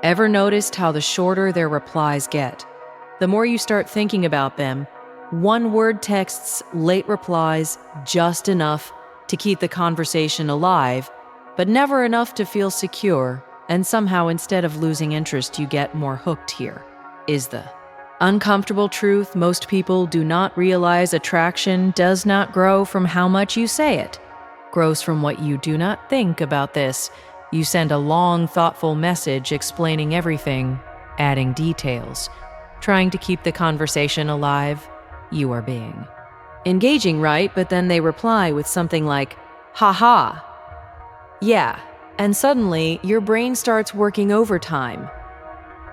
Ever noticed how the shorter their replies get? The more you start thinking about them, one-word texts, late replies, just enough to keep the conversation alive, but never enough to feel secure, and somehow instead of losing interest, you get more hooked here, is the uncomfortable truth. Most people do not realize attraction does not grow from how much you say it. Grows from what you do not think about this. You send a long, thoughtful message explaining everything, adding details, trying to keep the conversation alive. You are being engaging, right? But then they reply with something like, haha, yeah, and suddenly your brain starts working overtime.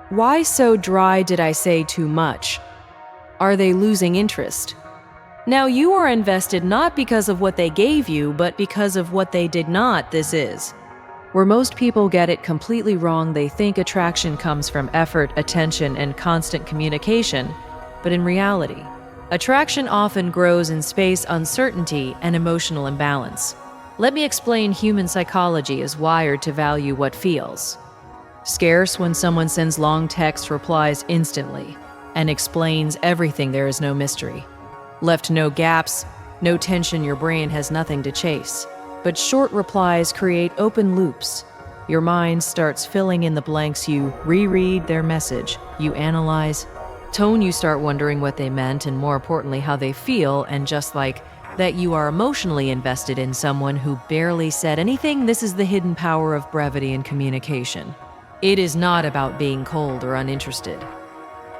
Why so dry? Did I say too much? Are they losing interest? Now you are invested not because of what they gave you, but because of what they did not. This is where most people get it completely wrong. They think attraction comes from effort, attention, and constant communication, but in reality, attraction often grows in space, uncertainty, and emotional imbalance. Let me explain. Human psychology is wired to value what feels scarce. When someone sends long text, replies instantly, and explains everything, there is no mystery. Left no gaps, no tension, your brain has nothing to chase. But short replies create open loops. Your mind starts filling in the blanks. You reread their message, you analyze tone, you start wondering what they meant, and more importantly, how they feel. And just like that, you are emotionally invested in someone who barely said anything. This is the hidden power of brevity in communication. It is not about being cold or uninterested.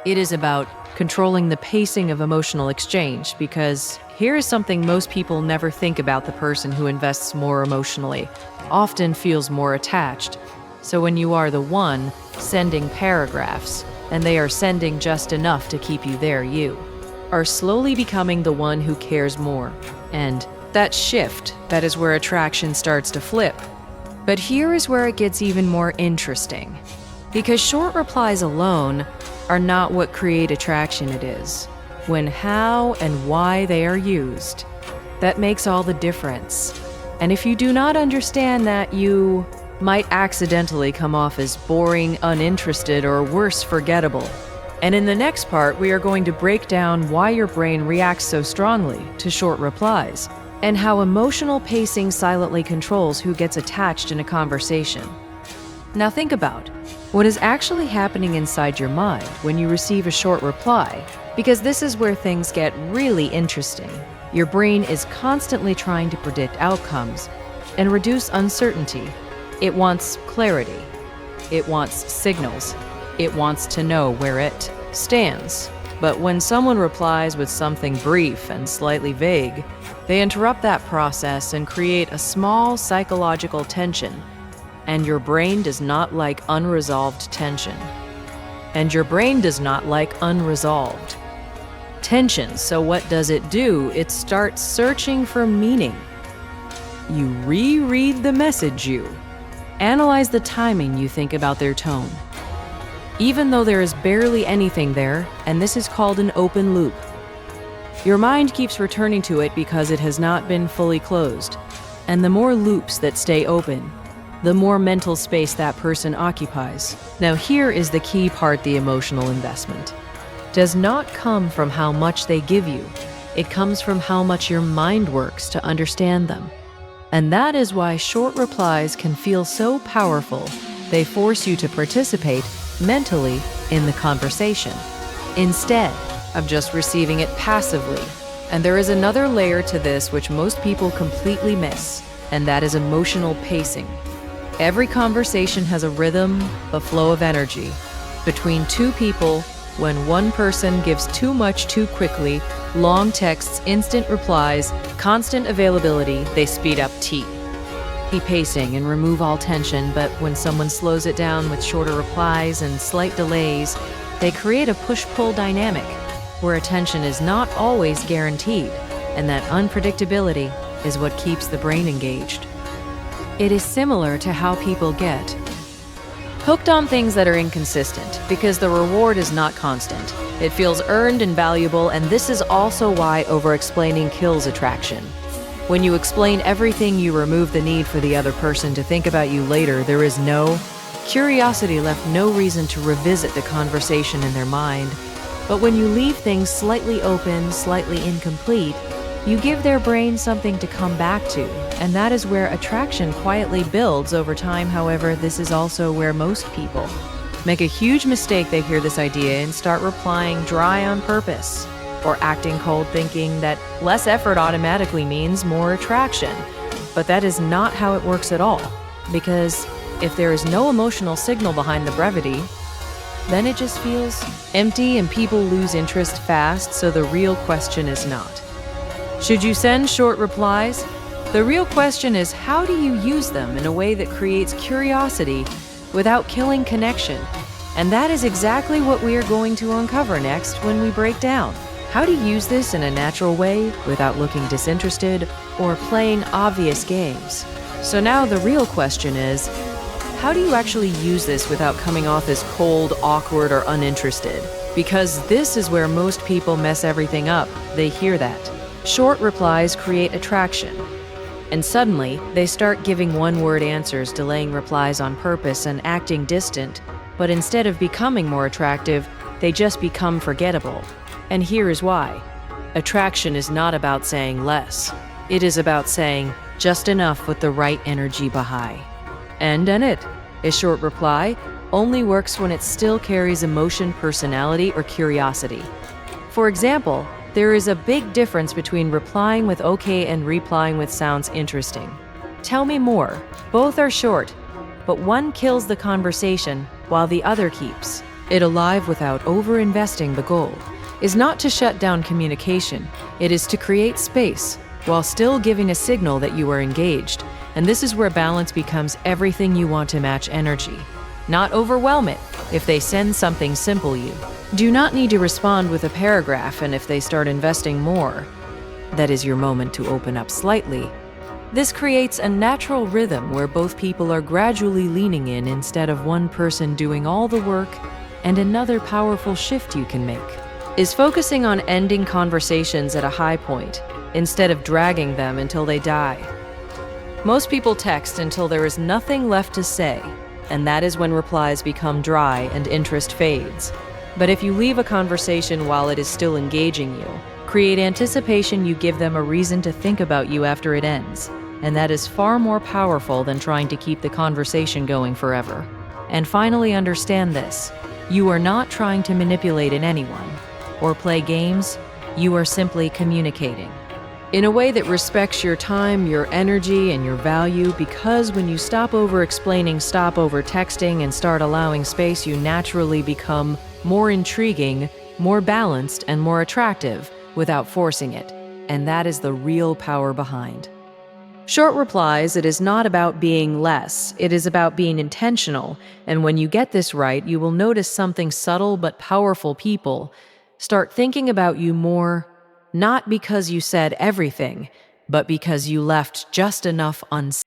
It is about controlling the pacing of emotional exchange, because here is something most people never think about. The person who invests more emotionally often feels more attached. So when you are the one sending paragraphs and they are sending just enough to keep you there, you are slowly becoming the one who cares more. And that shift, that is where attraction starts to flip. But here is where it gets even more interesting, because short replies alone are not what create attraction. It is when, how, and why they are used that makes all the difference. And if you do not understand that, you might accidentally come off as boring, uninterested, or worse, forgettable. And in the next part, we are going to break down why your brain reacts so strongly to short replies, and how emotional pacing silently controls who gets attached in a conversation. Now think about what is actually happening inside your mind when you receive a short reply, because this is where things get really interesting. Your brain is constantly trying to predict outcomes and reduce uncertainty. It wants clarity. It wants signals. It wants to know where it stands. But when someone replies with something brief and slightly vague, they interrupt that process and create a small psychological tension. And your brain does not like unresolved tension. And your brain does not like unresolved tension. So what does it do? It starts searching for meaning. You reread the message, you analyze the timing, you think about their tone, even though there is barely anything there, and this is called an open loop. Your mind keeps returning to it because it has not been fully closed. And the more loops that stay open, the more mental space that person occupies. Now here is the key part. The emotional investment does not come from how much they give you. It comes from how much your mind works to understand them. And that is why short replies can feel so powerful. They force you to participate mentally in the conversation, instead of just receiving it passively. And there is another layer to this which most people completely miss, and that is emotional pacing. Every conversation has a rhythm, a flow of energy. Between two people, when one person gives too much too quickly, long texts, instant replies, constant availability, they speed up pacing and remove all tension. But when someone slows it down with shorter replies and slight delays, they create a push-pull dynamic where attention is not always guaranteed, and that unpredictability is what keeps the brain engaged. It is similar to how people get hooked on things that are inconsistent, because the reward is not constant. It feels earned and valuable, and this is also why over-explaining kills attraction. When you explain everything, you remove the need for the other person to think about you later. There is no Curiosity left no reason to revisit the conversation in their mind. But when you leave things slightly open, slightly incomplete, you give their brain something to come back to, and that is where attraction quietly builds over time. However, this is also where most people make a huge mistake. They hear this idea and start replying dry on purpose, or acting cold, thinking that less effort automatically means more attraction. But that is not how it works at all, because if there is no emotional signal behind the brevity, then it just feels empty and people lose interest fast. So the real question is not, should you send short replies? The real question is, how do you use them in a way that creates curiosity without killing connection? And that is exactly what we are going to uncover next when we break down how to use this in a natural way without looking disinterested or playing obvious games. So now the real question is, how do you actually use this without coming off as cold, awkward, or uninterested? Because this is where most people mess everything up. They hear that short replies create attraction, and suddenly they start giving one-word answers, delaying replies on purpose, and acting distant. But instead of becoming more attractive, they just become forgettable. And here is why. Attraction is not about saying less. It is about saying just enough with the right energy behind. And a short reply only works when it still carries emotion, personality, or curiosity. For example, there is a big difference between replying with okay and replying with sounds interesting. Tell me more. Both are short, but one kills the conversation while the other keeps it alive without over-investing. The goal is not to shut down communication. It is to create space while still giving a signal that you are engaged. And this is where balance becomes everything. You want to match energy, not overwhelm it. If they send something simple, you do not need to respond with a paragraph, and if they start investing more, that is your moment to open up slightly. This creates a natural rhythm where both people are gradually leaning in instead of one person doing all the work. And another powerful shift you can make is focusing on ending conversations at a high point instead of dragging them until they die. Most people text until there is nothing left to say, and that is when replies become dry and interest fades. But if you leave a conversation while it is still engaging you, create anticipation, you give them a reason to think about you after it ends. And that is far more powerful than trying to keep the conversation going forever. And finally, understand this. You are not trying to manipulate anyone or play games. You are simply communicating in a way that respects your time, your energy, and your value, because when you stop over-explaining, stop over-texting, and start allowing space, you naturally become more intriguing, more balanced, and more attractive without forcing it. And that is the real power behind short replies. It is not about being less. It is about being intentional. And when you get this right, you will notice something subtle but powerful. People start thinking about you more, not because you said everything, but because you left just enough unsaid.